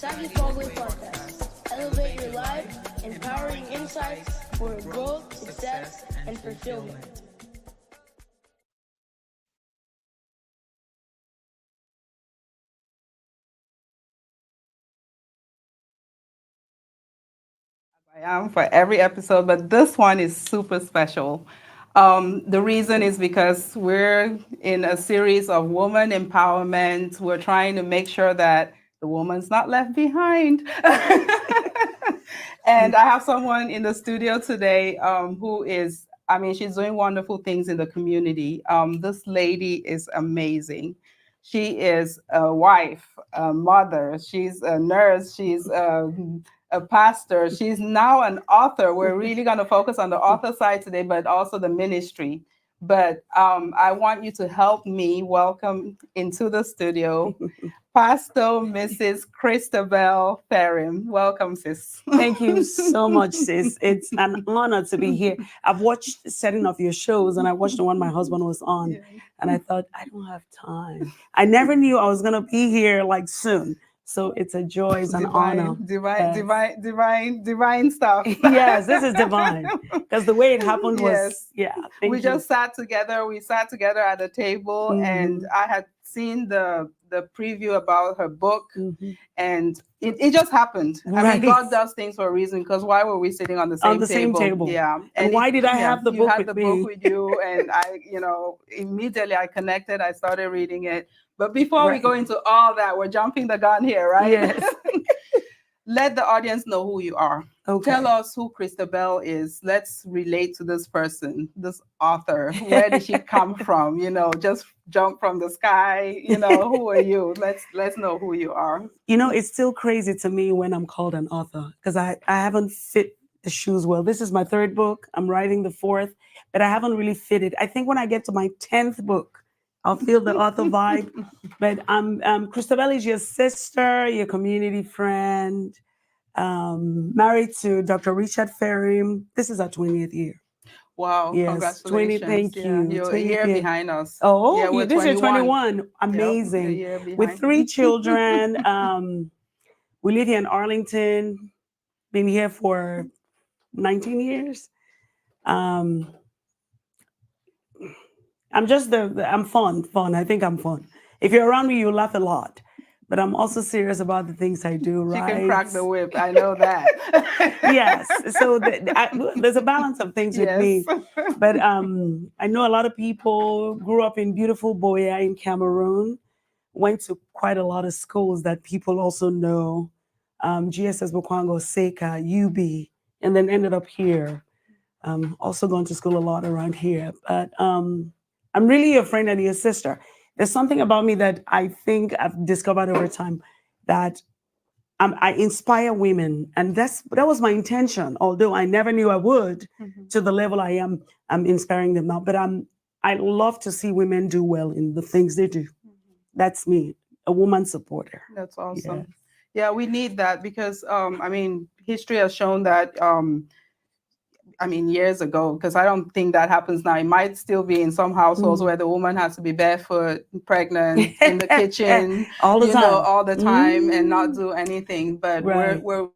Saaghe Fogwe Podcast. Elevate your life, empowering insights for growth, success, and fulfillment. I am for every episode, but this one is super special. The reason is because we're in a series of woman empowerment. We're trying to make sure that the woman's not left behind. And I have someone in the studio today who is, I mean, she's doing wonderful things in the community. This lady is amazing. She is a wife, a mother, she's a nurse, she's a pastor. She's now an author. We're really going to focus on the author side today, but also the ministry. But I want you to help me welcome into the studio Pastor Mrs. Crystabelle Ferim. Welcome, sis. Thank you so much, sis. It's an honor to be here. I've watched setting of your shows, and I watched the one my husband was on, Yeah. and I thought, I don't have time. I never knew I was going to be here like soon. So it's a joy, it's an honor. Divine stuff. Yes, this is divine. Because the way it happened was, We just sat together. We sat together at a table, and I had seen the preview about her book, and it just happened. I mean, God does things for a reason, because why were we sitting on the same table? Yeah. And why did I have the book you had with the me? book with you, and I, immediately I connected. I started reading it. But before we go into all that, we're jumping the gun here, right? Yes. Let the audience know who you are. Okay. Tell us who Crystabelle is. Let's relate to this person, this author. Where did she come from? Just jump from the sky. Who are you? Let's know who you are. It's still crazy to me when I'm called an author, because I haven't fit the shoes well. This is my third book. I'm writing the fourth, but I haven't really fit it. I think when I get to my 10th book, I'll feel the author vibe. But Crystabelle is your sister, your community friend, married to Dr. Richard Ferim. This is our 20th year. Wow, yes, congratulations. 20, thank you. You're a year behind us. Oh, yeah, this is 21. Amazing. Yep, with 3 children. We live here in Arlington. Been here for 19 years. I'm just I'm fun. I think I'm fun. If you're around me, you laugh a lot. But I'm also serious about the things I do, right? She can crack the whip. I know that. Yes. So there's a balance of things with me. But I know a lot of people grew up in beautiful Boya in Cameroon, went to quite a lot of schools that people also know, GSS Bukwango, Seka, UB, and then ended up here. Also gone to school a lot around here. But I'm really your friend and your sister. There's something about me that I think I've discovered over time, that I inspire women, and that was my intention. Although I never knew I would, to the level I am. I'm inspiring them now. But I love to see women do well in the things they do. That's me, a woman supporter. That's awesome. Yeah, we need that, because history has shown that. Years ago, because I don't think that happens now. It might still be in some households where the woman has to be barefoot, pregnant, in the kitchen, all the time, and not do anything. But we're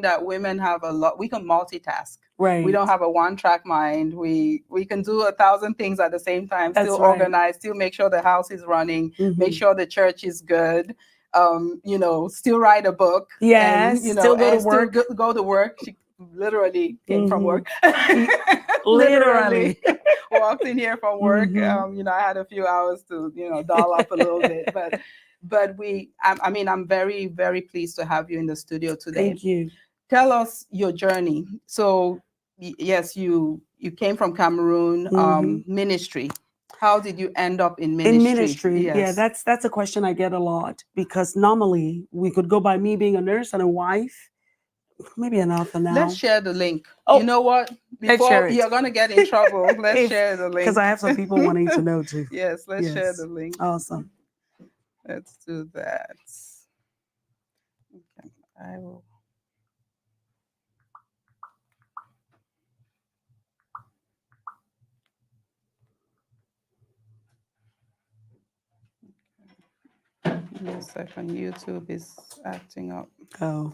that women have a lot. We can multitask. Right. We don't have a one-track mind. We can do 1,000 things at the same time. Still organize. Still make sure the house is running. Make sure the church is good. Still write a book. Yes. And, still go to work. Still go to work. She literally came from work. Literally walked in here from work. I had a few hours to doll up a little bit, but I'm very, very pleased to have you in the studio today. Thank you. Tell us your journey. So yes, you came from Cameroon. Ministry. How did you end up in ministry? In ministry, yes. Yeah, that's a question I get a lot, because normally we could go by me being a nurse and a wife. Maybe an author now. Let's share the link. You know what? Before you're going to get in trouble, let's share the link. Because I have some people wanting to know too. Yes, let's share the link. Awesome. Let's do that. Okay, I will. Give me a second. YouTube is acting up. Oh.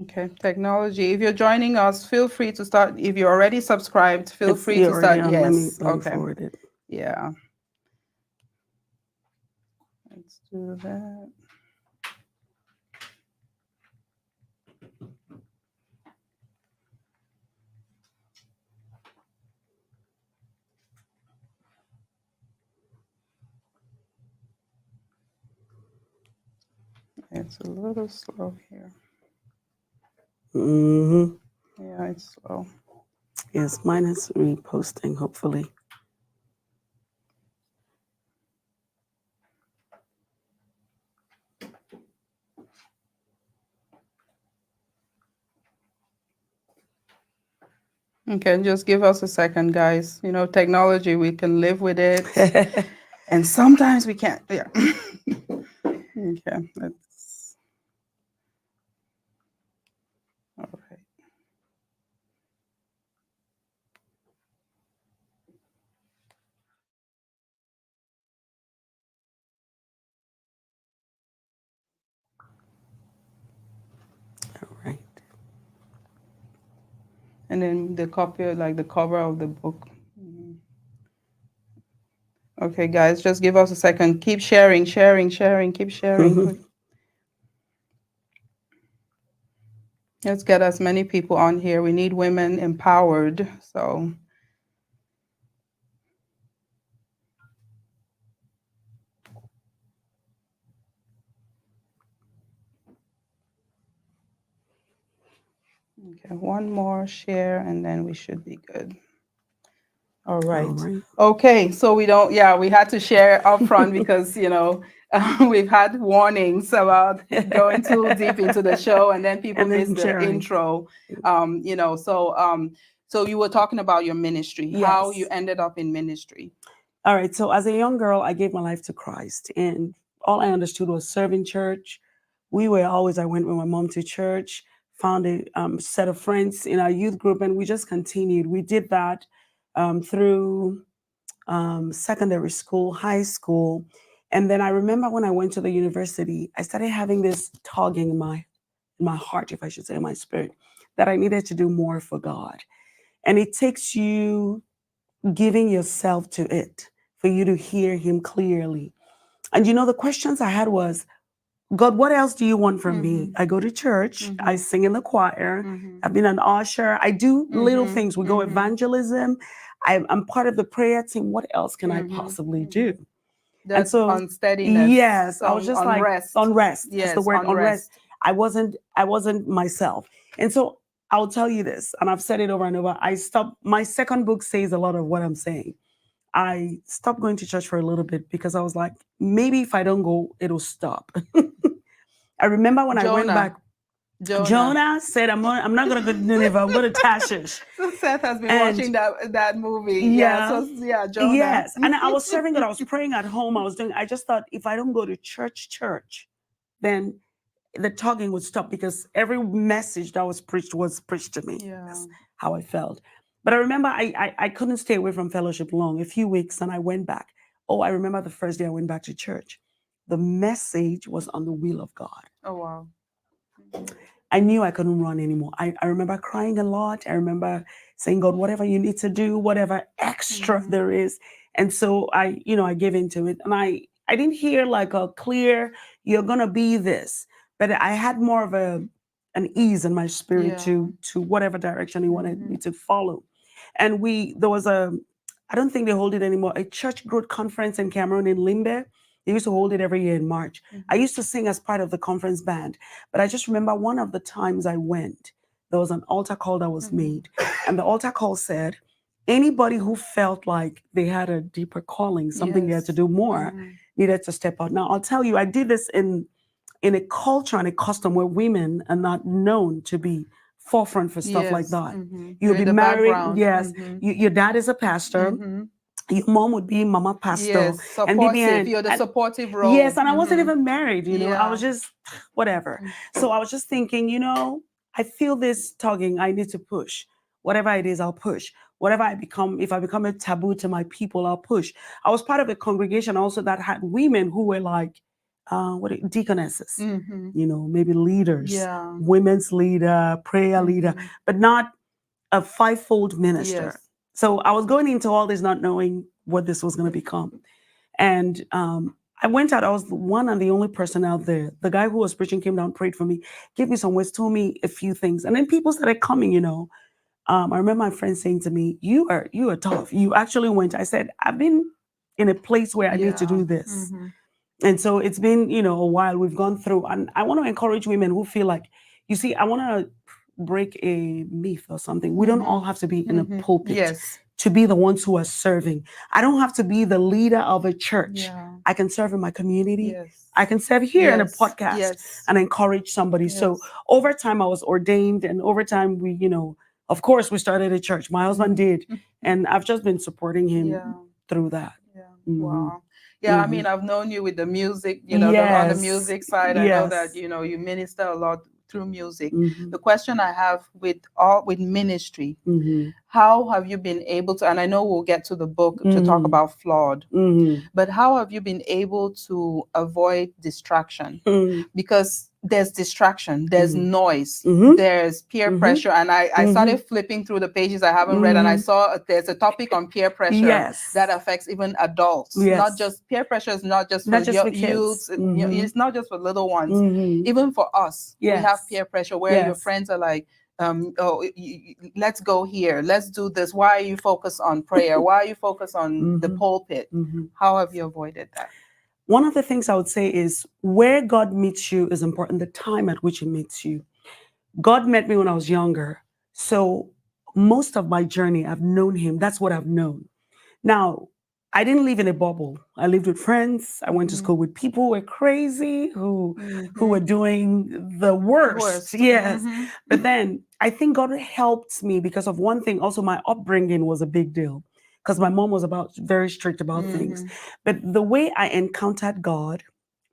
Okay, technology. If you're joining us, feel free to start. If you're already subscribed, feel free You're to start. already on. Let me Okay. forward it. Yeah. Let's do that. It's a little slow here. Mm-hmm. Yeah, it's slow. Yes, mine is reposting, hopefully. Okay, just give us a second, guys. You know, technology, we can live with it. And sometimes we can't. Yeah. Okay, let's. All right. All right. And then the copy, like the cover of the book. Mhm. Okay, guys, just give us a second. Keep sharing, keep sharing. Let's get as many people on here. We need women empowered. So, okay, one more share and then we should be good. All right. Okay, so we had to share up front because, we've had warnings about going too deep into the show and then people miss the intro. So you were talking about your ministry, how you ended up in ministry. All right, so as a young girl, I gave my life to Christ and all I understood was serving church. I went with my mom to church, found a set of friends in our youth group and we just continued. We did that through secondary school, high school. And then I remember when I went to the university, I started having this tugging in my heart, if I should say, in my spirit, that I needed to do more for God. And it takes you giving yourself to it for you to hear him clearly. And the questions I had was, God, what else do you want from me? I go to church, I sing in the choir, I've been an usher, I do little things. We go evangelism, I'm part of the prayer team. What else can I possibly do? And so unsteadiness. Yes, I was just unrest. Like unrest. Yes, that's the word unrest. I wasn't myself. And so I'll tell you this, and I've said it over and over. My second book says a lot of what I'm saying. I stopped going to church for a little bit because I was like, maybe if I don't go, it'll stop. I remember when I went back, Jonah said, I'm not going to go to Nineveh, I'm going to Tarshish. So Seth has been watching that movie. Yeah. Jonah. Yes. And I was serving God, I was praying at home. I just thought if I don't go to church, then the tugging would stop because every message that was preached to me. Yeah. That's how I felt. But I remember I couldn't stay away from fellowship long, a few weeks, and I went back. Oh, I remember the first day I went back to church. The message was on the will of God. Oh, wow. I knew I couldn't run anymore. I remember crying a lot. I remember saying, God, whatever you need to do, whatever extra there is. And so I gave into it. And I didn't hear like a clear, you're going to be this. But I had more of an ease in my spirit to whatever direction he wanted me to follow. And there was I don't think they hold it anymore, a church growth conference in Cameroon in Limbe. They used to hold it every year in March. I used to sing as part of the conference band. But I just remember one of the times I went, there was an altar call that was made. And the altar call said, anybody who felt like they had a deeper calling, something they had to do more, needed to step out. Now, I'll tell you, I did this in a culture and a custom where women are not known to be forefront for stuff like Yes. that. Mhm. You'll You're in be the married. background. Yes. Mhm. Your dad is a pastor. Mhm. Your mom would be mama pastor. Yes, And supportive. You're the supportive role. yes, and I wasn't Mhm. even married, you know. I Yeah. was just whatever. Mhm. So I was just thinking, you know, I feel this tugging. I need to push. Whatever it is, I'll push. Whatever I become, if I become a taboo to my people, I'll push. I was part of a congregation also that had women who were like, deaconesses, Mhm. you know, maybe leaders, Yeah. women's leader, prayer leader, Mhm. but not a fivefold minister. Yes. So I was going into all this not knowing what this was going to become. And I went out. I was the one and the only person out there. The guy who was preaching came down, prayed for me, gave me some words, told me a few things. And then people started coming, you know. I remember my friend saying to me, you are tough. You actually went. I said, I've been in a place where I need to Yeah. do this. Mhm. And so it's been, you know, a while we've gone through. And I want to encourage women who feel like, you see, I want to break a myth or something. We don't all have to be in a pulpit Yes. to be the ones who are serving. I don't have to be the leader of a church. Yeah. I can serve in my community. Yes. I can serve here in a Yes. podcast Yes. and encourage somebody. Yes. So over time, I was ordained, and over time, we, you know, of course, we started a church. My husband did, and I've just been supporting him Yeah. through that. Yeah. Mhm. Wow. Yeah, I Mhm. mean, I've known you with the music, you know, on the Yes. music side. I know that, Yes. you know, you minister a lot through music. Mhm. The question I have with ministry, Mhm. how have you been able to, and I know we'll get to the book to talk Mhm. about Flawed, Mhm. but how have you been able to avoid distraction? Mhm. Because there's distraction, there's noise, Mhm. there's peer Mhm. pressure. And I started flipping through the pages I haven't read, and I saw there's a topic on peer pressure Yes. that affects even adults. Yes. Not just peer pressure is not just Not for just for youths, kids. Mhm. it's not just for little ones. Mhm. Even for us, we have Yes. peer pressure where your Yes. friends are like, let's go here, let's do this. Why are you focused on prayer? Why are you focused on the pulpit? How have you avoided that? One of the things I would say is where God meets you is important, the time at which He meets you. God met me when I was younger. So most of my journey, I've known Him. That's what I've known. Now, I didn't live in a bubble. I lived with friends. I went to school with people who were crazy, who were doing the worst. Yes. But then I think God helped me because of one thing. Also, my upbringing was a big deal because my mom was very strict about things. But the way I encountered God,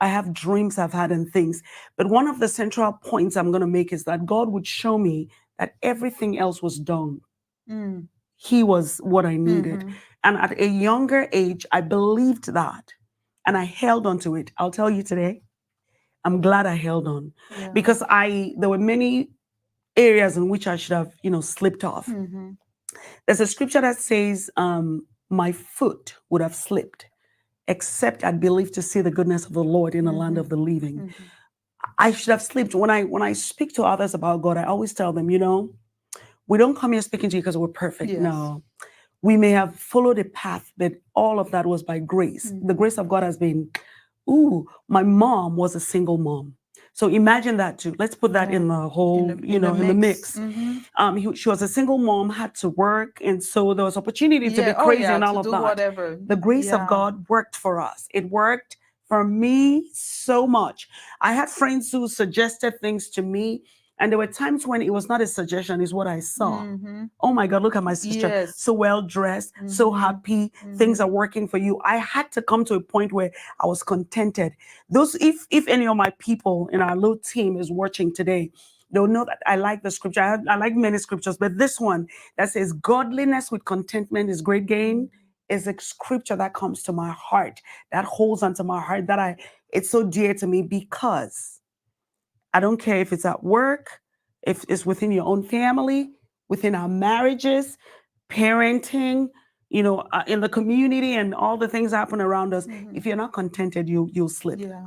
I have dreams I've had and things. But one of the central points I'm going to make is that God would show me that everything else was done. He was what I needed. And at a younger age, I believed that. And I held on to it. I'll tell you today, I'm glad I held on. Because there were many areas in which I should have, slipped off. There's a scripture that says, my foot would have slipped, except I'd believed to see the goodness of the Lord in the land of the living. I should have slipped. When I speak to others about God, I always tell them, we don't come here speaking to you because we're perfect. Yes. No. We may have followed a path, but all of that was by grace. The grace of God has been, my mom was a single mom. So imagine that too. Let's put that in the whole, in the mix. She was a single mom, had to work. And so there was opportunity to be crazy and all to of do that. Whatever. The grace of God worked for us. It worked for me so much. I had friends who suggested things to me. And there were times when it was not a suggestion, it's what I saw. Oh my God, look at my sister. Yes. So well dressed, so happy. Things are working for you. I had to come to a point where I was contented. If any of my people in our little team is watching today, they'll know that I like the scripture. I like many scriptures, but this one that says godliness with contentment is great gain is a scripture that comes to my heart, that holds onto my heart, it's so dear to me because I don't care if it's at work, if it's within your own family, within our marriages, parenting, in the community and all the things happen around us. If you're not contented, you'll slip. Yeah.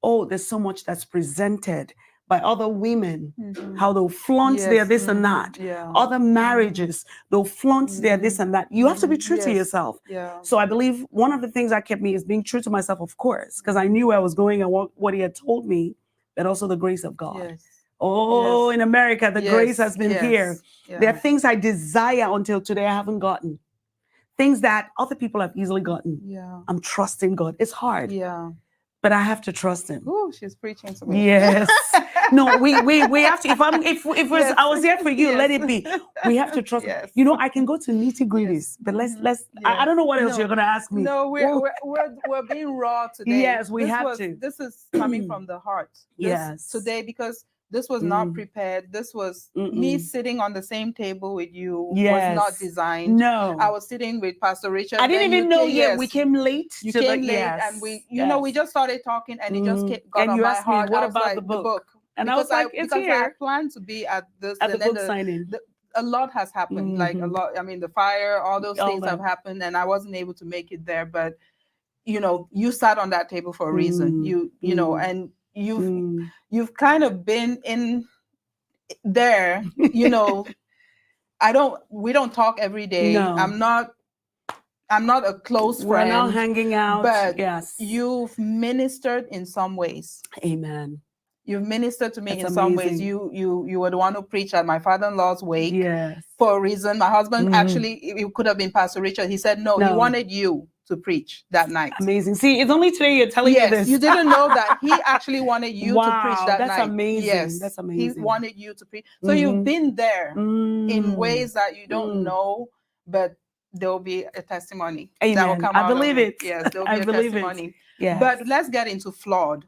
Oh, there's so much that's presented by other women, how they'll flaunt their this and that. Yeah. Other marriages, they'll flaunt their this and that. You have to be true to yourself. Yeah. So I believe one of the things that kept me is being true to myself, of course, because I knew where I was going and what He had told me, but also the grace of God. Yes. Oh, in America, the grace has been here. Yeah. There are things I desire until today I haven't gotten. Things that other people have easily gotten. Yeah. I'm trusting God. It's hard. Yeah. But I have to trust Him. Oh, she's preaching to me. Yes. No, we have to. If Yes. I was here for you, Yes. let it be. We have to trust. Yes. You know, I can go to nitty gritties, Yes. but let's. Yes. I don't know what else No. you're gonna ask me. No, Whoa. we're being raw today. Yes, we have to. This is coming from the heart. Yes. Today, because this was not prepared. This was me sitting on the same table with you. Was not designed. No, I was sitting with Pastor Richard. I didn't then even you know came- yet. yes, We came late. You to came the, late, yes, and we, you know, we just started talking, and it just got and on you my asked me, heart. what I was about like, the book? And because I was like, it's because I here had planned to be at this at the and then book signing. a lot has happened. Like a lot. I mean, the fire, all those All things have that. happened, and I wasn't able to make it there. But you know, you sat on that table for a reason. You know, and you've kind of been in there. You know, we don't talk every day. No. I'm not a close We're friend. not hanging out. But yes, you've ministered in some ways. Amen. You've ministered to me That's in some ways. amazing. You were the one who preached at my father-in-law's wake. Yes. For a reason. My husband actually, it could have been Pastor Richard. He said no. He wanted you to preach that night. Amazing. See, it's only today you're telling me this. You didn't know that he actually wanted you to preach that night. That's amazing. Yes, that's amazing. He wanted you to preach. So you've been there in ways that you don't know, but there will be a testimony that will Amen. come I out believe of it. Yes, there will I be a believe it. testimony. Yes. But let's get into Flawed.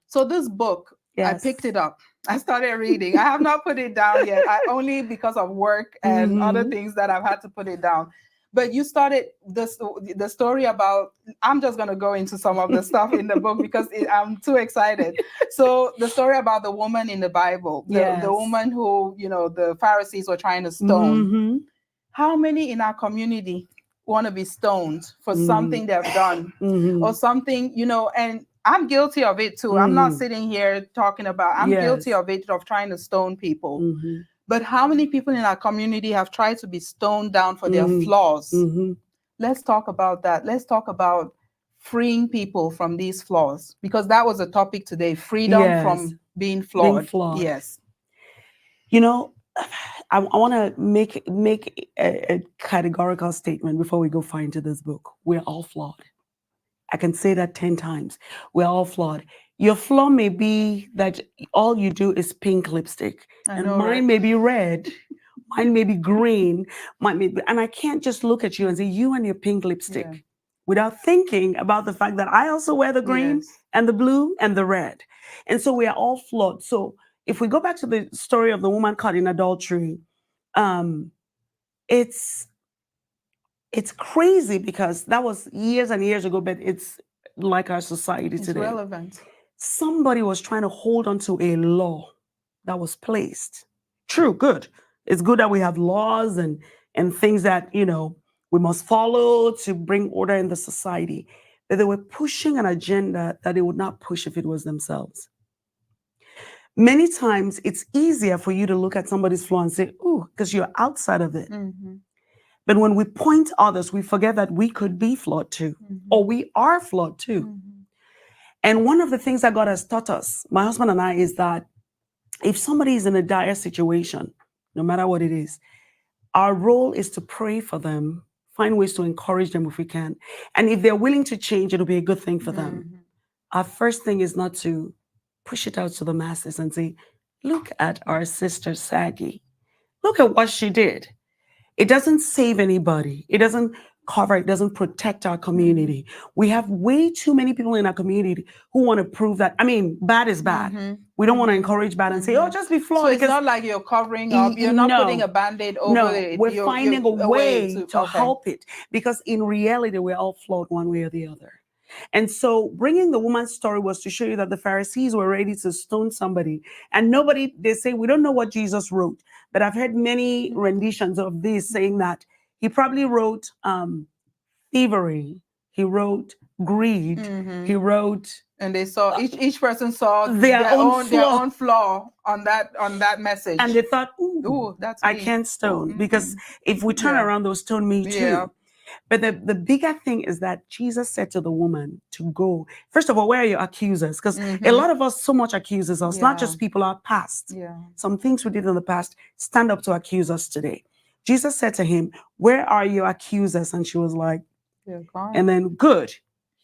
So this book, I picked it up. I started reading. I have not put it down yet. Only because of work and other things that I've had to put it down. But you started the story about, I'm just going to go into some of the stuff in the book because I'm too excited. So the story about the woman in the Bible, the woman who, you know, the Pharisees were trying to stone. How many in our community want to be stoned for something they've done or something, you know, and I'm guilty of it too. I'm not sitting here talking about, I'm guilty of it, of trying to stone people. But how many people in our community have tried to be stoned down for their flaws? Let's talk about that. Let's talk about freeing people from these flaws, because that was a topic today, freedom from being flawed. Yes. You know, I want to make a categorical statement before we go far into this book. We're all flawed. I can say that 10 times. We're all flawed. Your flaw may be that all you do is pink lipstick. And mine may be red. Mine may be green. And I can't just look at you and say, you and your pink lipstick, without thinking about the fact that I also wear the green and the blue and the red. And so we are all flawed. So if we go back to the story of the woman caught in adultery, it's crazy because that was years and years ago, but it's like our society today. It's relevant. Somebody was trying to hold on to a law that was placed. True, good. It's good that we have laws and things that, you know, we must follow to bring order in the society. But they were pushing an agenda that they would not push if it was themselves. Many times it's easier for you to look at somebody's flaw and say, ooh, because you're outside of it. But when we point others, we forget that we could be flawed too, or we are flawed too. And one of the things that God has taught us, my husband and I, is that if somebody is in a dire situation, no matter what it is, our role is to pray for them, find ways to encourage them if we can. And if they're willing to change, it'll be a good thing for them. Our first thing is not to push it out to the masses and say, look at our sister Saaghe. Look at what she did. It doesn't save anybody. It doesn't cover, it doesn't protect our community. We have way too many people in our community who want to prove that, I mean, bad is bad. We don't want to encourage bad and say, oh, just be flawed. So it's not like you're covering up, you're not putting a Band-Aid over it. We're finding a way to help it, because in reality, we're all flawed one way or the other. And so bringing the woman's story was to show you that the Pharisees were ready to stone somebody. And nobody, they say, we don't know what Jesus wrote, but I've heard many renditions of this saying that he probably wrote thievery, he wrote greed, he wrote... And they saw, each person saw their own flaw on that message. And they thought, ooh, that's me. I can't stone, because if we turn around, they'll stone me too. But the bigger thing is that Jesus said to the woman to go. First of all, where are your accusers? Because a lot of us so much accuses us, not just people, our past. Some things we did in the past stand up to accuse us today. Jesus said to him, where are your accusers? And she was like, they're gone. And then, good.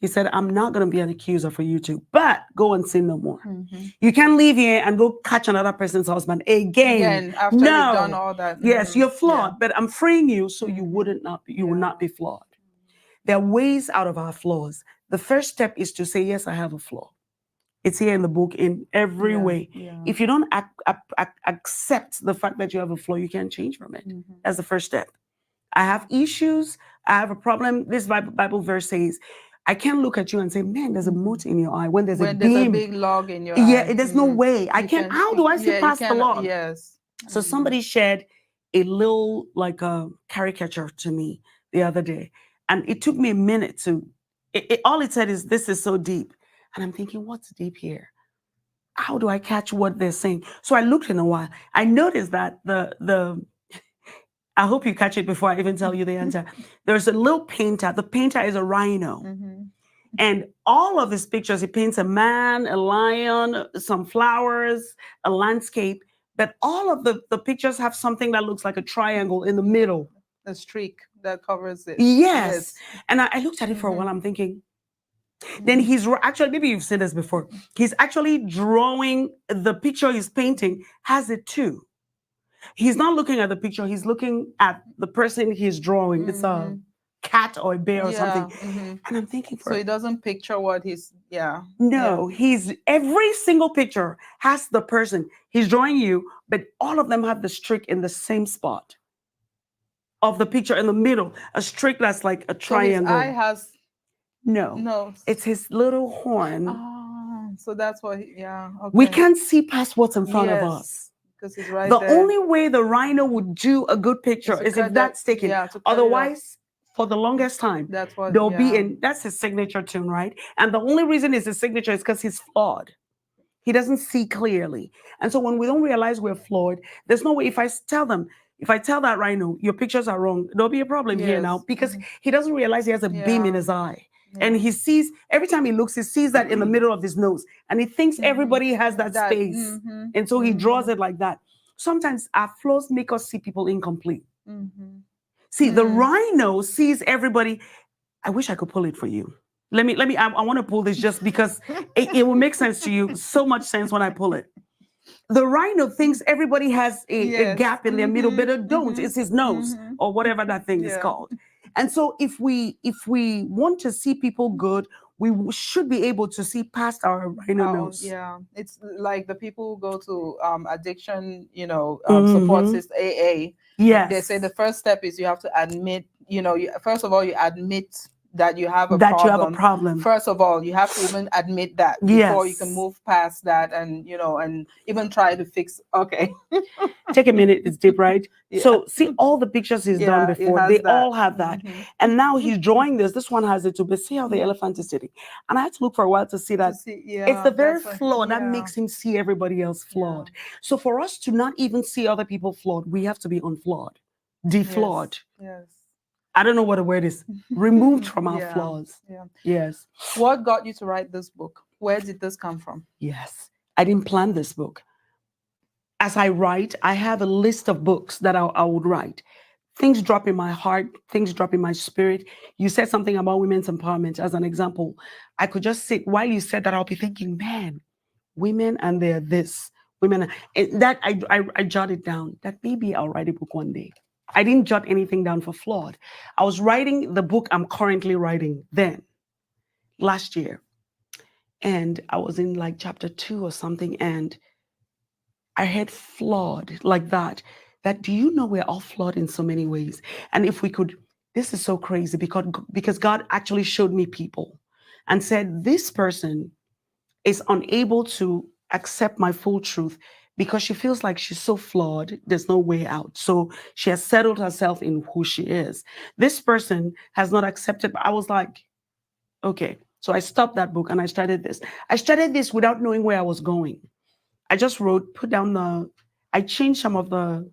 He said, I'm not going to be an accuser for you two, but go and sin no more. Mm-hmm. You can't leave here and go catch another person's husband again. After you've done all that. Yes, you're flawed, Yeah. but I'm freeing you so you will not be flawed. There are ways out of our flaws. The first step is to say, yes, I have a flaw. It's here in the book in every way. Yeah. If you don't accept the fact that you have a flaw, you can't change from it. Mm-hmm. That's the first step. I have issues. I have a problem. This Bible verse says, I can't look at you and say, man, there's a mote in your eye when there's a big log in your eye. Yeah, there's no way. I can't. How do I see past the log? Yes. So somebody shared a little like a caricature to me the other day, and it took me a minute to. All it said is, "This is so deep," and I'm thinking, "What's deep here? How do I catch what they're saying?" So I looked in a while. I noticed that the I hope you catch it before I even tell you the answer. There's a little painter. The painter is a rhino. Mm-hmm. And all of his pictures, he paints a man, a lion, some flowers, a landscape. But all of the pictures have something that looks like a triangle in the middle. A streak that covers it. Yes. And I looked at it for a while. I'm thinking, then he's actually, maybe you've seen this before. He's actually drawing the picture he's painting, has it too. He's not looking at the picture. He's looking at the person he's drawing. It's a cat or a bear or something. Mm-hmm. And I'm thinking, so he doesn't picture what he's, No, he's, every single picture has the person. He's drawing you, but all of them have the streak in the same spot of the picture in the middle. A streak that's like a triangle. So his eye has... No. It's his little horn. Oh, so that's what, okay. We can't see past what's in front of us. Because he's right the there. only way the rhino would do a good picture is if that's taken. Otherwise, for the longest time, that's what there'll be in. That's his signature tune, right? And the only reason it's his signature is because he's flawed. He doesn't see clearly. And so when we don't realize we're flawed, there's no way. If I tell that rhino, your pictures are wrong, there'll be a problem here now because he doesn't realize he has a beam in his eye. And he sees, every time he looks, he sees that in the middle of his nose. And he thinks everybody has that space. And so he draws it like that. Sometimes our flaws make us see people incomplete. See, the rhino sees everybody. I wish I could pull it for you. Let me, I want to pull this just because it will make sense to you. So much sense when I pull it. The rhino thinks everybody has a gap in their middle, but it don't. It's his nose or whatever that thing is called. And so if we want to see people good, we should be able to see past our rhino nose. Yeah, it's like the people who go to addiction, support system, AA. Yes. They say the first step is you have to admit, first of all, you admit that you have a problem. First of all, you have to even admit that before you can move past that and even try to fix. Okay. Take a minute. It's deep, right? So see all the pictures he's done before. They all have that. And now he's drawing this. This one has it too. But see how the elephant is sitting. And I had to look for a while to see that. It's the very flaw that makes him see everybody else flawed. So for us to not even see other people flawed, we have to be unflawed, deflawed. Yes. I don't know what the word is. Removed from our flaws. Yes. What got you to write this book? Where did this come from? Yes. I didn't plan this book. As I write, I have a list of books that I would write. Things drop in my heart. Things drop in my spirit. You said something about women's empowerment as an example. I could just sit, while you said that, I'll be thinking, man, women and they're this. Women, that I jotted down. That maybe I'll write a book one day. I didn't jot anything down for Flawed. I was writing the book I'm currently writing then, last year. And I was in like chapter 2 or something, and I heard flawed like that. That, do you know we're all flawed in so many ways? And if we could, this is so crazy because God actually showed me people and said, this person is unable to accept my full truth because she feels like she's so flawed, there's no way out. So she has settled herself in who she is. This person has not accepted. I was like, okay. So I stopped that book and I started this. I started this without knowing where I was going. I just wrote, I changed some of the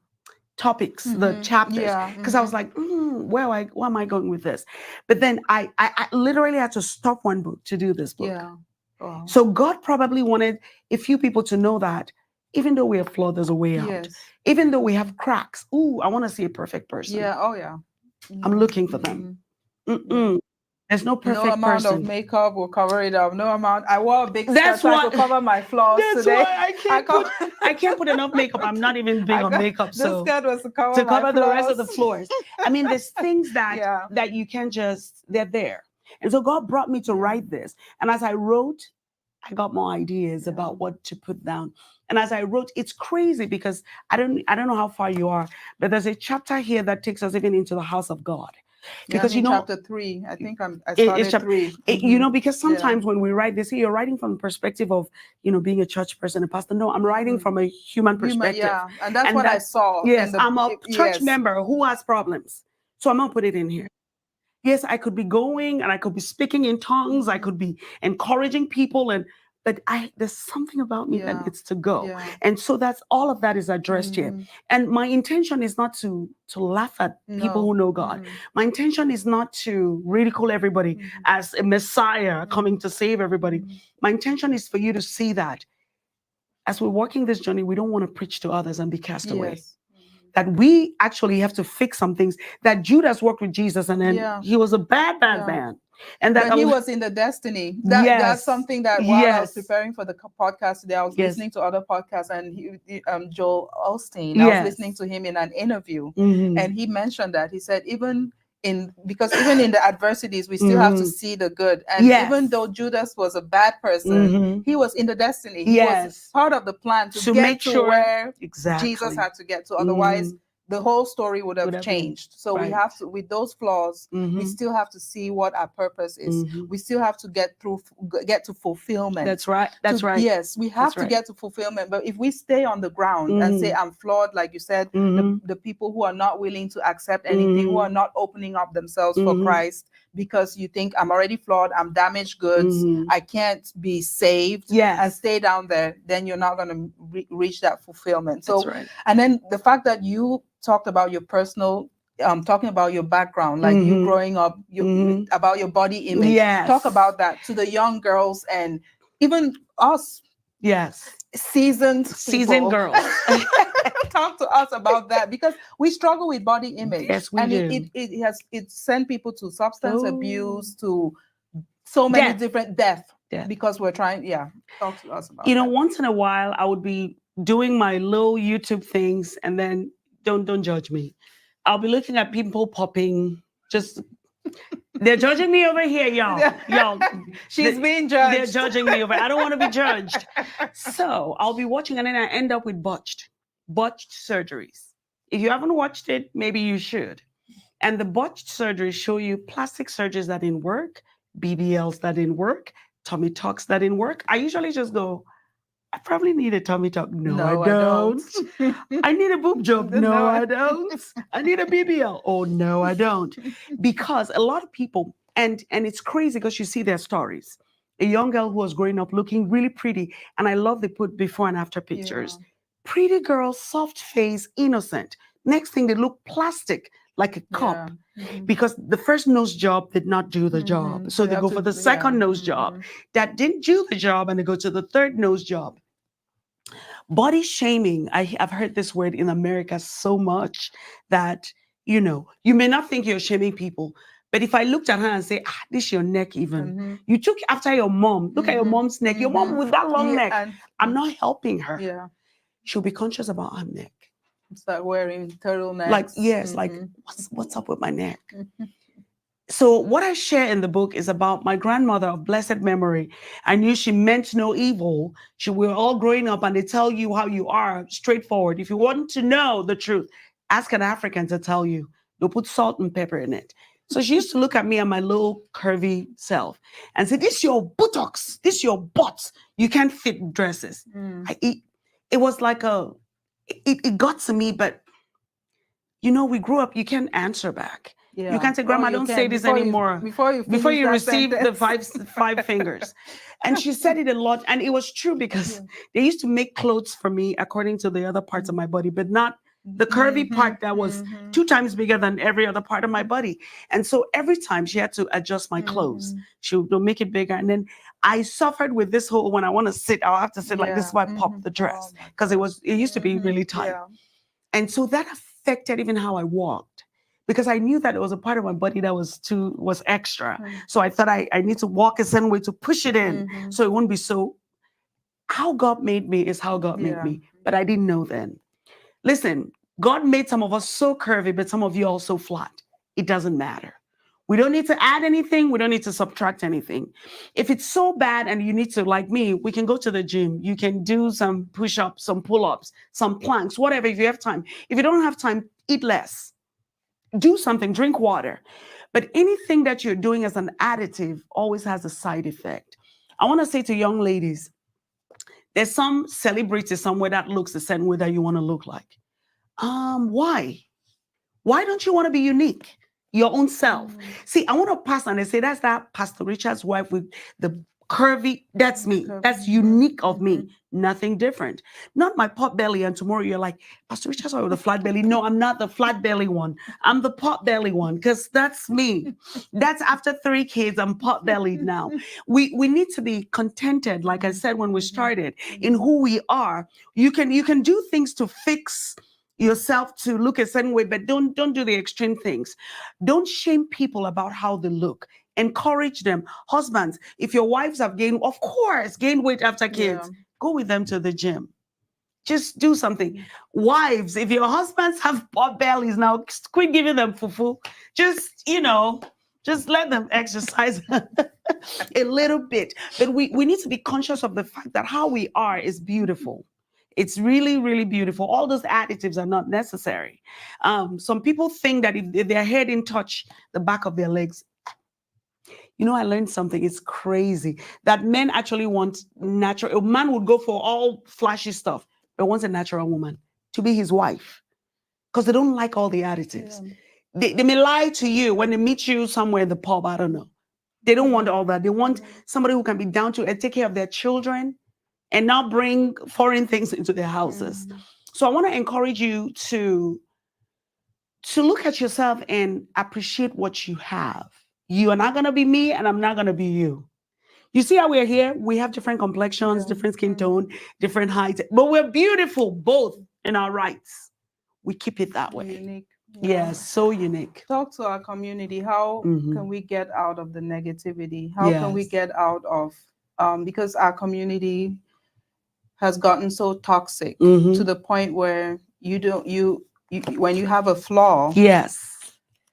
topics, the chapters, because I was like, where am I going with this? But then I literally had to stop one book to do this book. Yeah. Wow. So God probably wanted a few people to know that even though we are flawed, there's a way out. Yes. Even though we have cracks, I want to see a perfect person. Yeah. Oh, yeah. I'm looking for them. There's no perfect No amount person. of makeup will cover it up. No amount. I wore a big That's skirt why- to cover my flaws That's today. why I can't put enough makeup. I'm not even big on makeup. This So skirt was to cover the rest of the flaws. floors. I mean, there's things that Yeah. that you can't just, they're there. And so God brought me to write this. And as I wrote, I got more ideas about what to put down. And as I wrote, it's crazy because I don't know how far you are, but there's a chapter here that takes us even into the house of God. Because I'm in chapter 3. I think I it's started 3. You know, because sometimes when we write this, you're writing from the perspective of, you know, being a church person, a pastor. No, I'm writing from a human perspective. Yeah, and that's what I saw. Yes, I'm a church member who has problems. So I'm going to put it in here. Yes, I could be going and I could be speaking in tongues. I could be encouraging people, but there's something about me that needs to go. Yeah. And so that's all of that is addressed here. And my intention is not to laugh at people who know God. My intention is not to ridicule everybody as a Messiah coming to save everybody. My intention is for you to see that as we're walking this journey, we don't want to preach to others and be cast away. That we actually have to fix some things. That Judas worked with Jesus and then he was a bad man. And that he was in the destiny. That's something that while I was preparing for the podcast today, I was listening to other podcasts, and Joel Osteen, I was listening to him in an interview, and he mentioned that. He said because even in the adversities, we still have to see the good. And even though Judas was a bad person, he was in the destiny. He was part of the plan to get make to where Jesus had to get to. Otherwise, the whole story would have changed. So we have to, with those flaws, we still have to see what our purpose is. We still have to get to fulfillment. That's right. That's right. Yes, we have to get to fulfillment. But if we stay on the ground and say, I'm flawed, like you said, the people who are not willing to accept anything, who are not opening up themselves for Christ, because you think I'm already flawed, I'm damaged goods, I can't be saved, and stay down there, then you're not going to reach that fulfillment. So, and then the fact that you talked about your personal, talking about your background, like you growing up, about your body image. Talk about that to the young girls and even us. Seasoned girls. Talk to us about that, because we struggle with body image. Yes, we and do. It sent people to substance abuse, to so many different death. Because we're trying. Talk to us about that. Once in a while I would be doing my little YouTube things, and then don't judge me. I'll be looking at people popping, they're judging me over here, y'all. She's being judged. They're judging me over. I don't want to be judged. So I'll be watching, and then I end up with botched surgeries. If you haven't watched it, maybe you should. And the botched surgeries show you plastic surgeries that didn't work, BBLs that didn't work, tummy tucks that didn't work. I usually just go, I probably need a tummy tuck. No, I don't. I need a boob job. No, I don't. I need a BBL. Oh, no, I don't. Because a lot of people, and it's crazy because you see their stories. A young girl who was growing up looking really pretty, and I love they put before and after pictures. Pretty girl, soft face, innocent. Next thing, they look plastic, like a cup. Because the first nose job did not do the job. So they go for the second nose job. That didn't do the job, and they go to the third nose job. Body shaming, I've heard this word in America so much that, you may not think you're shaming people, but if I looked at her and say, this is your neck even. You took after your mom. Look at your mom's neck. Your mom with that long neck. I'm not helping her. She'll be conscious about her neck. Start wearing turtlenecks. Like what's up with my neck? So what I share in the book is about my grandmother of blessed memory. I knew she meant no evil. We were all growing up, and they tell you how you are, straightforward. If you want to know the truth, ask an African to tell you. They'll put salt and pepper in it. So she used to look at me and my little curvy self and say, this is your buttocks, this is your butt. You can't fit dresses. It was like it got to me, but we grew up, you can't answer back. You can't say, Grandma, don't say this anymore. Before you receive the five fingers. And she said it a lot. And it was true, because they used to make clothes for me according to the other parts of my body, but not the curvy part that was 2 times bigger than every other part of my body. And so every time she had to adjust my clothes, she would make it bigger. And then I suffered with this whole, when I want to sit, I'll have to sit like this while I pop the dress, because it used to be really tight. And so that affected even how I walked. because I knew that it was a part of my body that was extra. So I thought I need to walk a certain way to push it in so it won't be so. How God made me is how God made me. But I didn't know then. Listen, God made some of us so curvy, but some of you also flat. It doesn't matter. We don't need to add anything. We don't need to subtract anything. If it's so bad and you need to, like me, we can go to the gym. You can do some push-ups, some pull-ups, some planks, whatever, if you have time. If you don't have time, eat less. Do something, drink water. But anything that you're doing as an additive always has a side effect. I want to say to young ladies, there's some celebrity somewhere that looks the same way that you want to look like. Why? Why don't you want to be unique? Your own self. See, I want to pass and they say that's that Pastor Richard's wife with the curvy. That's me. That's unique of me. Nothing different. Not my pot belly. And tomorrow you're like, Pastor Richard's wife with the flat belly. No, I'm not the flat belly one. I'm the pot belly one because that's me. That's after 3 kids. I'm pot bellied now. We need to be contented, like I said when we started, in who we are. You can do things to fix yourself to look a certain way, but don't do the extreme things. Don't shame people about how they look. Encourage them. Husbands, if your wives have gained weight after kids, go with them to the gym. Just do something. Wives, if your husbands have pot bellies now, quit giving them fufu. Just let them exercise a little bit. But we need to be conscious of the fact that how we are is beautiful. It's really, really beautiful. All those additives are not necessary. Some people think that if their head didn't touch the back of their legs, I learned something. It's crazy that men actually want natural. A man would go for all flashy stuff, but wants a natural woman to be his wife because they don't like all the additives. Yeah. They may lie to you when they meet you somewhere in the pub. I don't know. They don't want all that. They want somebody who can be down to and take care of their children and not bring foreign things into their houses. So I want to encourage you to look at yourself and appreciate what you have. You are not going to be me, and I'm not going to be you. You see how we're here? We have different complexions, different skin tone, different heights, but we're beautiful both in our rights. We keep it that way. Unique. Yes, so unique. Talk to our community. How can we get out of the negativity? How can we get out of, because our community has gotten so toxic to the point where when you have a flaw,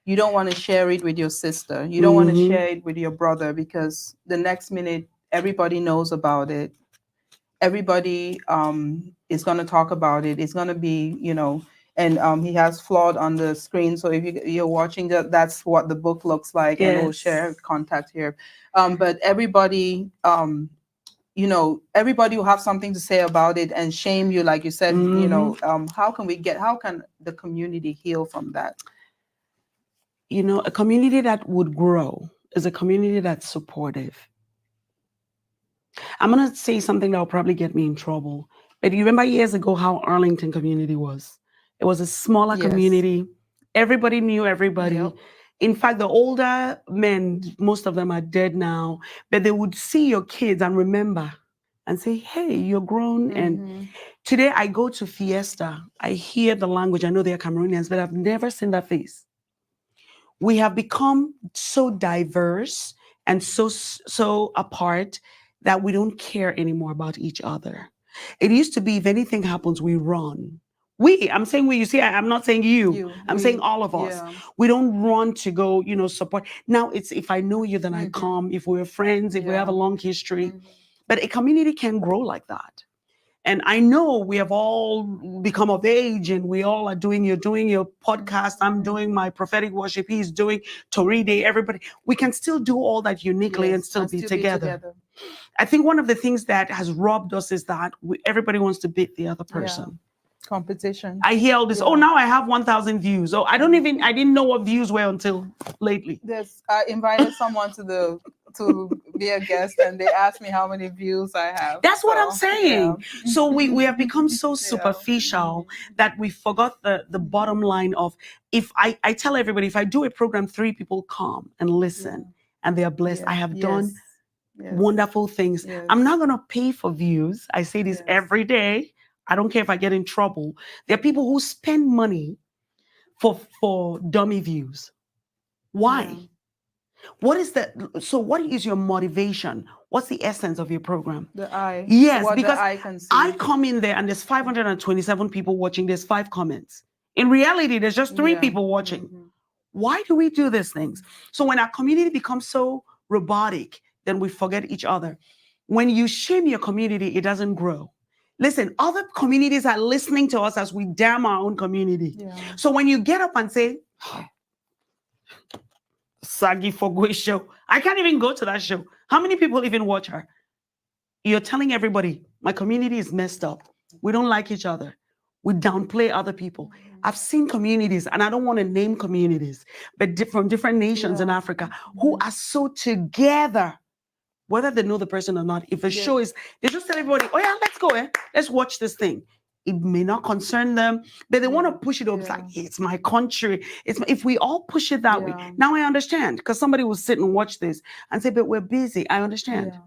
you don't want to share it with your sister. You don't want to share it with your brother because the next minute everybody knows about it. Everybody is going to talk about it. It's going to be, and he has Flawed on the screen. So if you're watching that's what the book looks like, and we'll share contact here. But everybody, everybody will have something to say about it and shame you, like you said. How can the community heal from that? A community that would grow is a community that's supportive. I'm going to say something that will probably get me in trouble. But you remember years ago how Arlington community was? It was a smaller community. Everybody knew everybody. Yep. In fact, the older men, most of them are dead now, but they would see your kids and remember and say, hey, you're grown. And today I go to Fiesta. I hear the language. I know they're Cameroonians, but I've never seen that face. We have become so diverse and so apart that we don't care anymore about each other. It used to be if anything happens, we run. I'm saying we, you see, I'm not saying you. I'm saying all of us. Yeah. We don't run to go, support. Now it's if I know you, then I come. If we're friends, if we have a long history. But a community can grow like that. And I know we have all become of age and we all are you're doing your podcast. I'm doing my prophetic worship. He's doing Toride, everybody. We can still do all that uniquely and still be together. I think one of the things that has robbed us is that everybody wants to beat the other person. Yeah. Competition. I hear all this. Yeah. Oh, now I have 1,000 views. Oh, I didn't know what views were until lately. I invited someone to be a guest and they asked me how many views I have. That's what I'm saying. Yeah. So we have become so superficial that we forgot the bottom line of, if I tell everybody, if I do a program, 3 people come and listen and they are blessed. I have done wonderful things. Yes. I'm not going to pay for views. I say this every day. I don't care if I get in trouble. There are people who spend money for dummy views. Why? Yeah. What is that? So what is your motivation? What's the essence of your program? The eye. Yes, What because the eye can see. I come in there and there's 527 people watching. There's 5 comments. In reality, there's just 3 people watching. Mm-hmm. Why do we do these things? So when our community becomes so robotic, then we forget each other. When you shame your community, it doesn't grow. Listen, other communities are listening to us as we damn our own community. Yeah. So when you get up and say, Saaghe Fogwe show, I can't even go to that show. How many people even watch her? You're telling everybody, my community is messed up. We don't like each other. We downplay other people. I've seen communities, and I don't want to name communities, but from different nations in Africa who are so together, whether they know the person or not. If a show is, they just tell everybody, oh yeah, let's go, let's watch this thing. It may not concern them, but they want to push it up. It's like, it's my country. If we all push it that way. Now I understand, because somebody will sit and watch this and say, but we're busy. I understand. Yeah.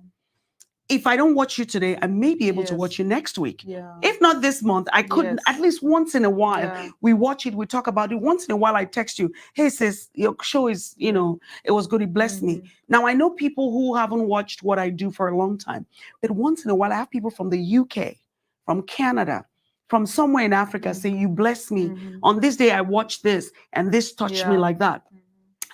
If I don't watch you today, I may be able to watch you next week. Yeah. If not this month, I could at least once in a while. We watch it, we talk about it. Once in a while, I text you, hey sis, your show is, it was good, it blessed me. Now I know people who haven't watched what I do for a long time, but once in a while, I have people from the UK, from Canada, from somewhere in Africa say, you blessed me. On this day, I watched this, and this touched me like that.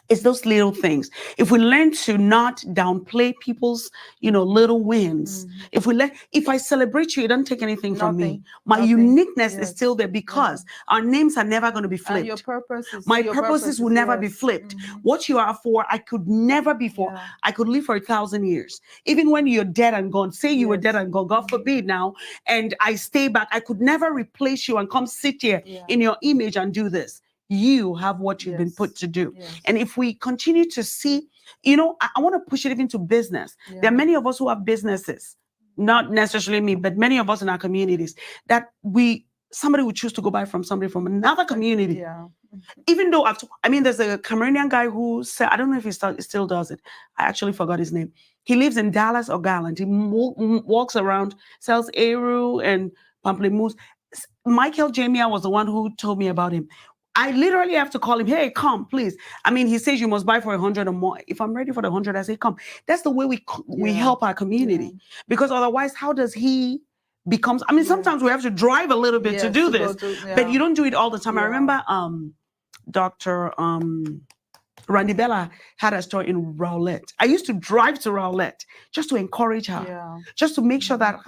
It's those little things. If we learn to not downplay people's, little wins. If I celebrate you, it doesn't take anything from me. My uniqueness is still there, because our names are never going to be flipped. And your purposes. My purposes will never be flipped. What you are for, I could never be for. I could live for 1,000 years. Even when you're dead and gone, say you were dead and gone, God forbid now, and I stay back, I could never replace you and come sit here in your image and do this. You have what you've been put to do. And if we continue to see, I want to push it even to business. There are many of us who have businesses, not necessarily me, but many of us in our communities, that somebody would choose to go buy from somebody from another community. Even though there's a Cameroonian guy who said, I don't know if he still does it. I actually forgot his name. He lives in Dallas or Garland. He walks around, sells Eru and pamplemousse. Michael Jamia was the one who told me about him. I literally have to call him, hey, come, please. He says you must buy for 100 or more. If I'm ready for the 100, I say, come. That's the way we help our community. Because otherwise, how does he become? Sometimes we have to drive a little bit to do this, but you don't do it all the time. I remember Dr. Randy Bella had a store in Rowlett. I used to drive to Rowlett just to encourage her, just to make sure that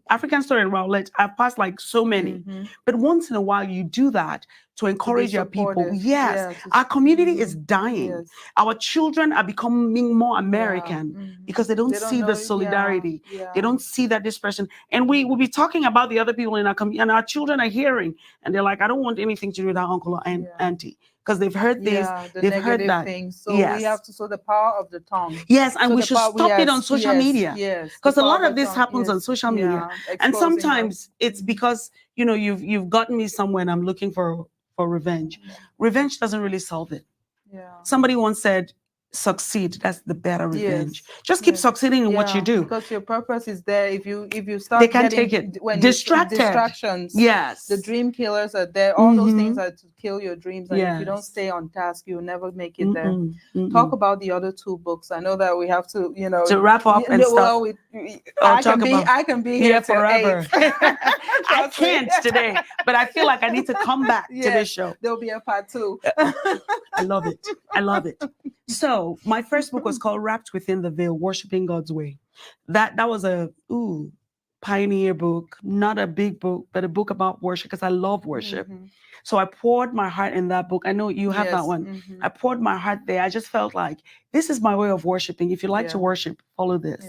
African store in Rowlett, I've passed like so many. But once in a while, you do that to encourage your people. Yes, our community is dying. Our children are becoming more American because they don't see the solidarity. They don't see that this person, and we will be talking about the other people in our community, and our children are hearing, and they're like, I don't want anything to do with our uncle or auntie. Because they've heard this, they've heard that. Things. So we have to the power of the tongue. Yes, and we should stop it on social media. Yes, because a lot of this happens on social media, and sometimes it's because you've gotten me somewhere, and I'm looking for revenge. Revenge doesn't really solve it. Somebody once said, succeed, that's the better revenge. Just keep succeeding in what you do, because your purpose is there. If you start, they can't take it. When distractions, the dream killers are there. All those things are to kill your dreams, and if you don't stay on task, you'll never make it there. Talk about the other 2 books. I know that we have to to wrap up and stuff. I can be here forever. I can't today, but I feel like I need to come back to this show. There'll be a part 2. I love it. So my first book was called Wrapped Within the Veil, Worshiping God's Way. That was a pioneer book, not a big book, but a book about worship, because I love worship. So I poured my heart in that book. I know you have that one. I poured my heart there. I just felt like this is my way of worshiping. If you like to worship, follow this.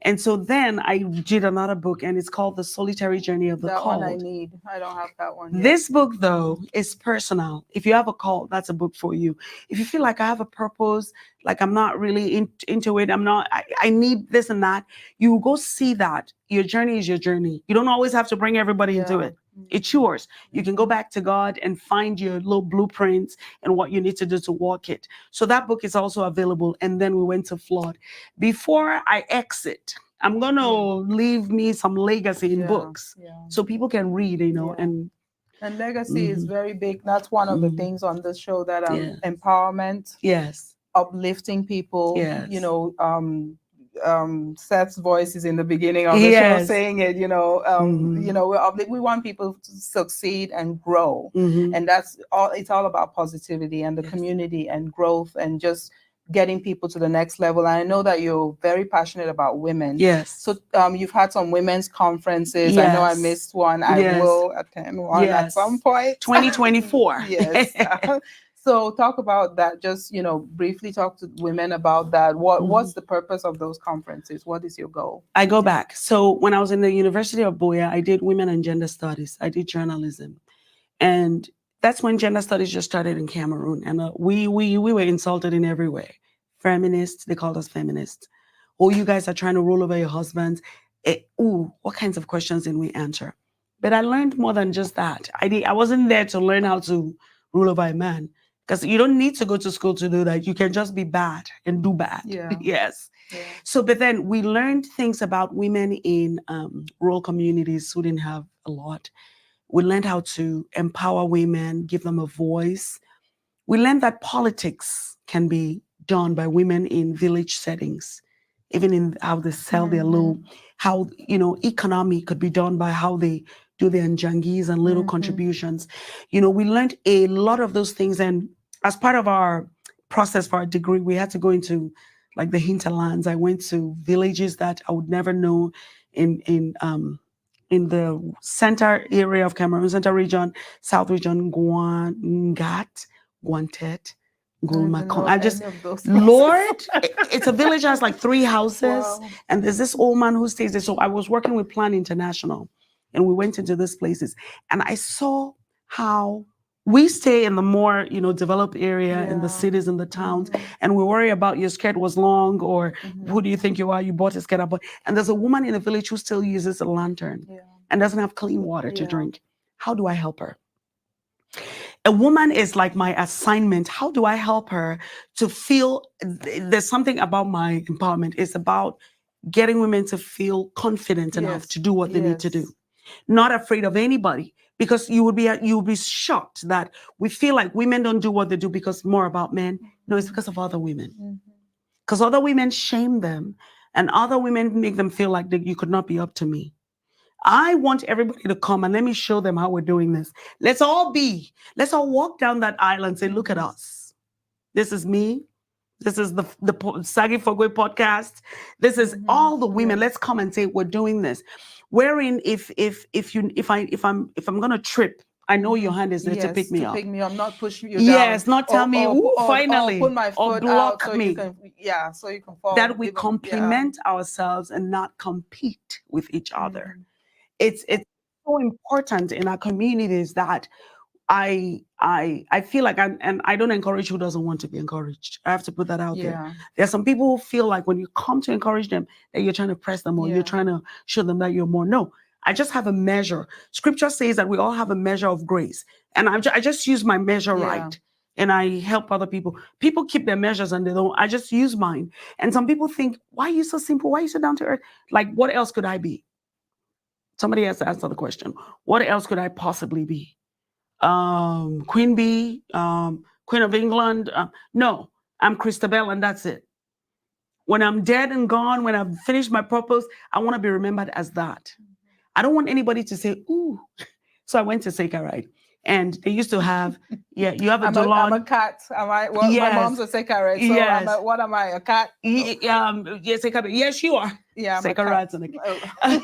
And so then I did another book, and it's called The Solitary Journey of the Called. That one I need. I don't have that one yet. This book, though, is personal. If you have a call, that's a book for you. If you feel like I have a purpose, like I'm not really into it, I need this and that, you go see that. Your journey is your journey. You don't always have to bring everybody into it. It's yours. You can go back to God and find your little blueprints and what you need to do to walk it. So that book is also available. And then we went to Flawed. Before I exit, I'm going to leave me some legacy in books so people can read, and And legacy is very big. That's one of the things on this show that empowerment, yes, uplifting people. Yes. You know, Seth's voice is in the beginning of the show saying it. You know, we want people to succeed and grow, and that's all. It's all about positivity and the community and growth and just getting people to the next level. And I know that you're very passionate about women. Yes. So you've had some women's conferences. I know I missed one. I will attend one at some point. 2024. Yes. So talk about that. Just, briefly talk to women about that. What's the purpose of those conferences? What is your goal? I go back. So when I was in the University of Boya, I did women and gender studies. I did journalism. And that's when gender studies just started in Cameroon. And we were insulted in every way. Feminists, they called us feminists. Oh, you guys are trying to rule over your husbands. What kinds of questions did we answer? But I learned more than just that. I wasn't there to learn how to rule over a man. Because you don't need to go to school to do that. You can just be bad and do bad. Yeah. Yes. Yeah. So, but then we learned things about women in rural communities who didn't have a lot. We learned how to empower women, give them a voice. We learned that politics can be done by women in village settings, even in how they sell their little, how, economy could be done by how they do their njangis and little contributions. We learned a lot of those things. And as part of our process for our degree, we had to go into like the hinterlands. I went to villages that I would never know in the center area of Cameroon, center region, south region, Guantet, Lord, it's a village that has like 3 houses. Wow. And there's this old man who stays there. So I was working with Plan International and we went into these places and I saw how we stay in the more, developed area in the cities and the towns, and we worry about your skirt was long or who do you think you are? You bought a skirt up. And there's a woman in the village who still uses a lantern and doesn't have clean water to drink. How do I help her? A woman is like my assignment. How do I help her to feel there's something about my empowerment? It's about getting women to feel confident enough to do what they need to do. Not afraid of anybody. Because you would be shocked that we feel like women don't do what they do because more about men. No, it's because of other women. Because other women shame them and other women make them feel like you could not be up to me. I want everybody to come and let me show them how we're doing this. Let's all walk down that aisle and say, look at us. This is me. This is the Saaghe Fogwe Podcast. This is all the women. Let's come and say we're doing this. Wherein if I'm gonna trip, I know your hand is there to pick me up. Pick me up, not push you down. Yes, not tell me finally or put my foot block out so me. So you can fall. That we complement ourselves and not compete with each other. It's so important in our communities that I feel like I don't encourage who doesn't want to be encouraged. I have to put that out there. There are some people who feel like when you come to encourage them that you're trying to press them or you're trying to show them that you're more. No, I just have a measure. Scripture says that we all have a measure of grace. And I just use my measure right. And I help other people. People keep their measures and they don't. I just use mine. And some people think, why are you so simple? Why are you so down to earth? Like, what else could I be? Somebody has to answer the question. What else could I possibly be? Queen Bee, Queen of England. No, I'm Crystabelle and that's it. When I'm dead and gone, when I've finished my purpose, I want to be remembered as that. I don't want anybody to say, ooh. So I went to Saaghe, and they used to have, you have a I'm a cat. Am I? Well, my mom's a Saaghe, so what am I? A cat? Yes, Saaghe. Yes, you are. Yeah, Saaghe.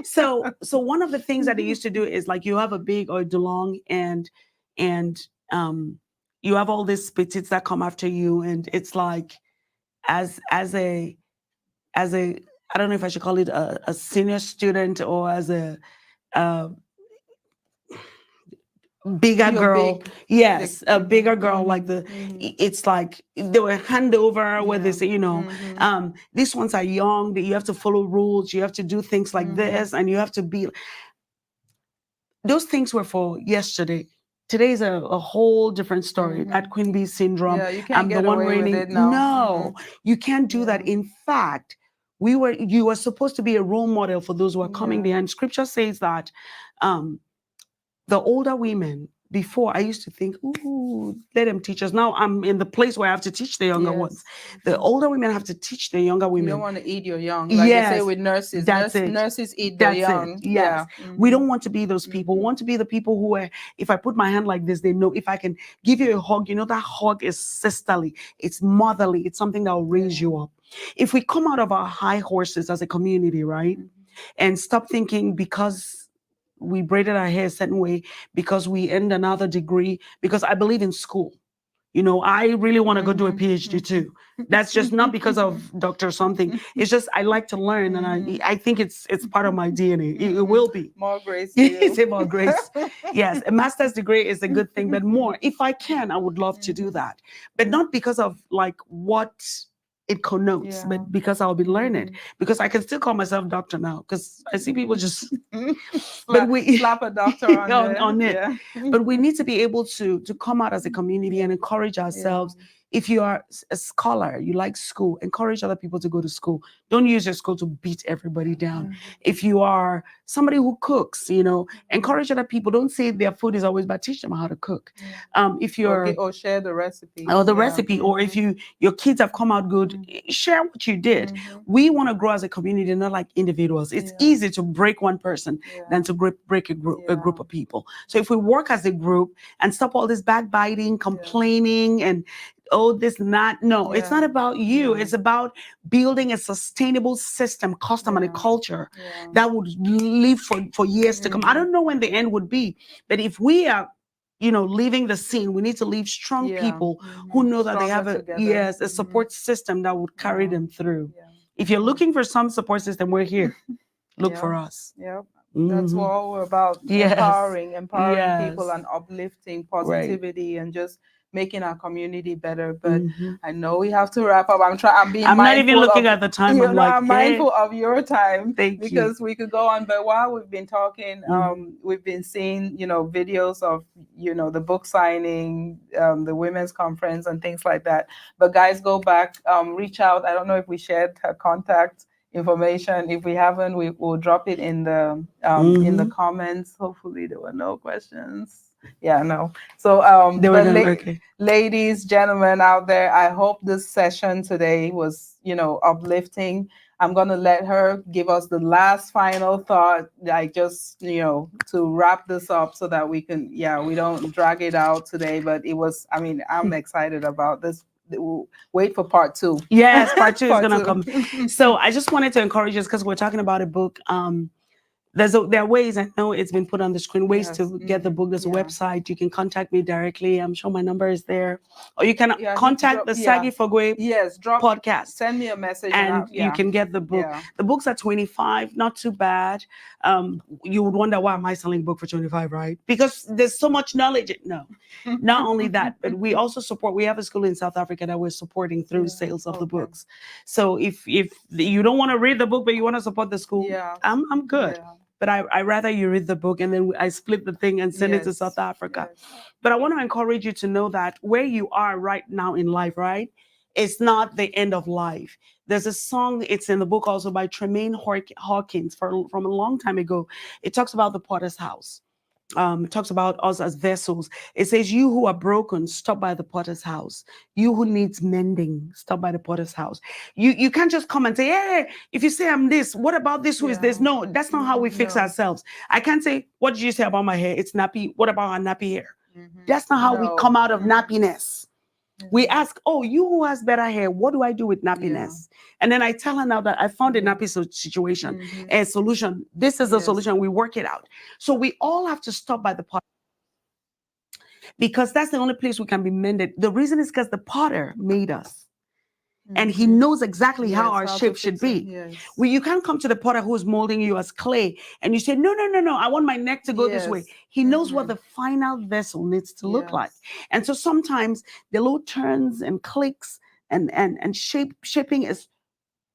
So one of the things that they used to do is like you have a big or Dulong and you have all these petits that come after you, and it's like as a I don't know if I should call it a senior student or as a bigger girl. Yes, a bigger girl, like it's like they were handover where they say, these ones are young, you have to follow rules, you have to do things like this, and you have to be. Those things were for yesterday. Today's a whole different story. That Queen Bee syndrome. Yeah, you can't get the one away with it now. No, you can't do that. In fact, you were supposed to be a role model for those who are coming there. And scripture says that the older women, before I used to think, ooh, let them teach us. Now I'm in the place where I have to teach the younger ones. The older women have to teach the younger women. You don't want to eat your young. Like they say with nurses. That's it. Nurses eat their young. Yes. Yeah. We don't want to be those people. We want to be the people who are, if I put my hand like this, they know if I can give you a hug, that hug is sisterly, it's motherly, it's something that will raise you up. If we come out of our high horses as a community, right? And stop thinking because we braided our hair a certain way, because we earned another degree, because I believe in school. I really want to go do a PhD too. That's just not because of Dr. something. It's just I like to learn, and I think it's part of my DNA. It will be. More grace to you. Say more grace. Yes, a master's degree is a good thing, but more. If I can, I would love to do that. But not because of like what it connotes, but because I'll be learning. Because I can still call myself doctor now, because I see people just but we slap a doctor on it. Yeah. But we need to be able to come out as a community and encourage ourselves. If you are a scholar, you like school, encourage other people to go to school. Don't use your school to beat everybody down. If you are somebody who cooks, encourage other people. Don't say their food is always bad. Teach them how to cook. If you're or share the recipe. Or the recipe, or if your kids have come out good, share what you did. We want to grow as a community, not like individuals. It's easy to break one person than to break a group of people. So if we work as a group and stop all this backbiting, complaining, and this and that. No, it's not about you. It's about building a sustainable system, custom, and a culture that would live for years to come. I don't know when the end would be, but if we are, leaving the scene, we need to leave strong people who know that they have a support system that would carry them through. If you're looking for some support system, we're here. Look for us. That's what all we're about. Empowering people and uplifting positivity and just making our community better. But I know we have to wrap up. I'm not even looking at the time. I'm mindful of your time because we could go on. But while we've been talking, we've been seeing, videos of, the book signing, the women's conference and things like that. But guys, go back, reach out. I don't know if we shared her contact information. If we haven't, we will drop it in the comments. Hopefully there were no questions. No. So ladies, gentlemen out there, I hope this session today was, uplifting. I'm going to let her give us the last final thought, like just, to wrap this up so that we can, we don't drag it out today, but it was, I'm excited about this. Wait for part 2. Yes, part 2 is going to come. So I just wanted to encourage us, because we're talking about a book. There are ways, I know it's been put on the screen, ways to get the book. There's a website. You can contact me directly. I'm sure my number is there. Or you can contact the Saaghe Fogwe Podcast. Send me a message. And you can get the book. The books are $25, not too bad. You would wonder, why am I selling a book for $25, right? Because there's so much knowledge. No, not only that, but we also we have a school in South Africa that we're supporting through sales of the books. So if you don't want to read the book, but you want to support the school, I'm good. But I rather you read the book and then I split the thing and send it to South Africa. But I want to encourage you to know that where you are right now in life, right? It's not the end of life. There's a song, it's in the book also by Tremaine Hawkins from a long time ago. It talks about the potter's house. It talks about us as vessels. It says, you who are broken, stop by the potter's house. You who needs mending, stop by the potter's house. You can't just come and say, hey, if you say I'm this, what about this? Who is this? No, that's not how we fix ourselves. I can't say, what did you say about my hair? It's nappy. What about our nappy hair? That's not how we come out of nappiness. We ask, oh, you who has better hair, what do I do with nappiness? And then I tell her now that I found a nappy situation, a solution. This is the solution. We work it out. So we all have to stop by the potter, because that's the only place we can be mended. The reason is because the potter made us. And he knows exactly how our shape should be. You can't come to the potter who is molding you as clay and you say, no, I want my neck to go this way. He knows what the final vessel needs to look like. And so sometimes the little turns and clicks and shaping is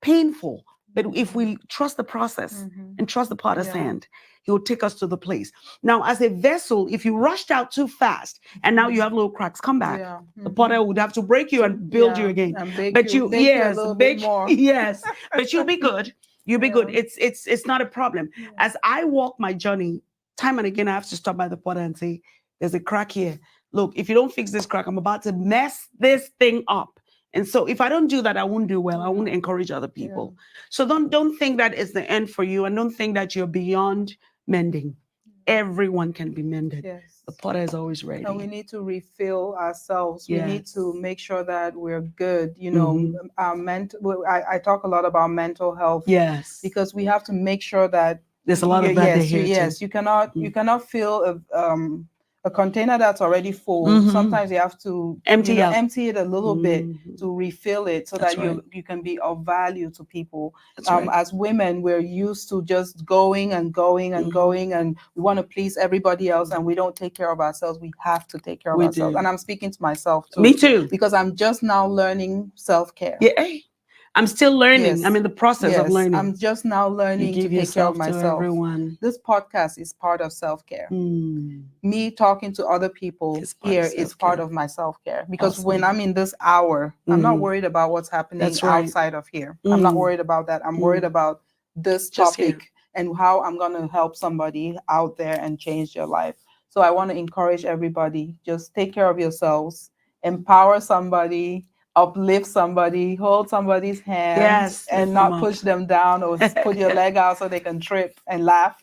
painful. But if we trust the process and trust the potter's hand, he will take us to the place. Now, as a vessel, if you rushed out too fast and now you have little cracks, come back. The potter would have to break you and build you again. But you, yes, but you'll be good. You'll be good. It's not a problem. As I walk my journey, time and again, I have to stop by the potter and say, there's a crack here. Look, if you don't fix this crack, I'm about to mess this thing up. And so if I don't do that, I won't do well. I won't encourage other people. So don't think that it's the end for you, and don't think that you're beyond mending. Everyone can be mended. Yes. The potter is always ready. And we need to refill ourselves. Yes. We need to make sure that we're good. You know, our I talk a lot about mental health. Yes. Because we have to make sure that there's a lot of that here. Yes, too. you cannot fill a container that's already full. Sometimes you have to empty it a little bit to refill it so that you can be of value to people. As women, we're used to just going and going and going, and we want to please everybody else, and we don't take care of ourselves. We have to take care of ourselves. And I'm speaking to myself too. Me too. Because I'm just now learning self-care. Yeah. I'm still learning. Yes. I'm in the process of learning. I'm just now learning to take care of myself. Everyone. This podcast is part of self-care. Me talking to other people here is part of my self-care. Because when I'm in this hour, I'm not worried about what's happening outside of here. I'm not worried about that. I'm worried about this topic and how I'm going to help somebody out there and change their life. So I want to encourage everybody, just take care of yourselves, empower somebody, uplift somebody, hold somebody's hand, and not push them down or put your leg out so they can trip and laugh.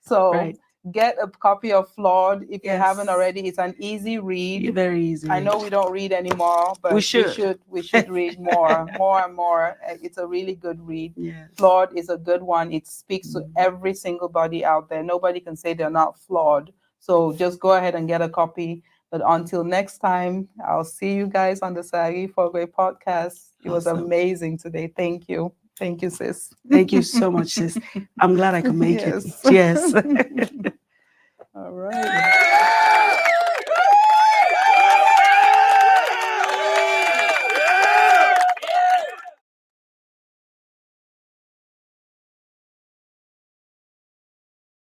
So get a copy of Flawed if you haven't already. It's an easy read. Very easy. I know we don't read anymore, but we should read more and more. It's a really good read. Flawed is a good one. It speaks to every single body out there. Nobody can say they're not flawed. So just go ahead and get a copy. But until next time, I'll see you guys on the Saaghe Fogwe Podcast. It was amazing today. Thank you. Thank you, sis. Thank you so much, sis. I'm glad I could make it. Yes. All right.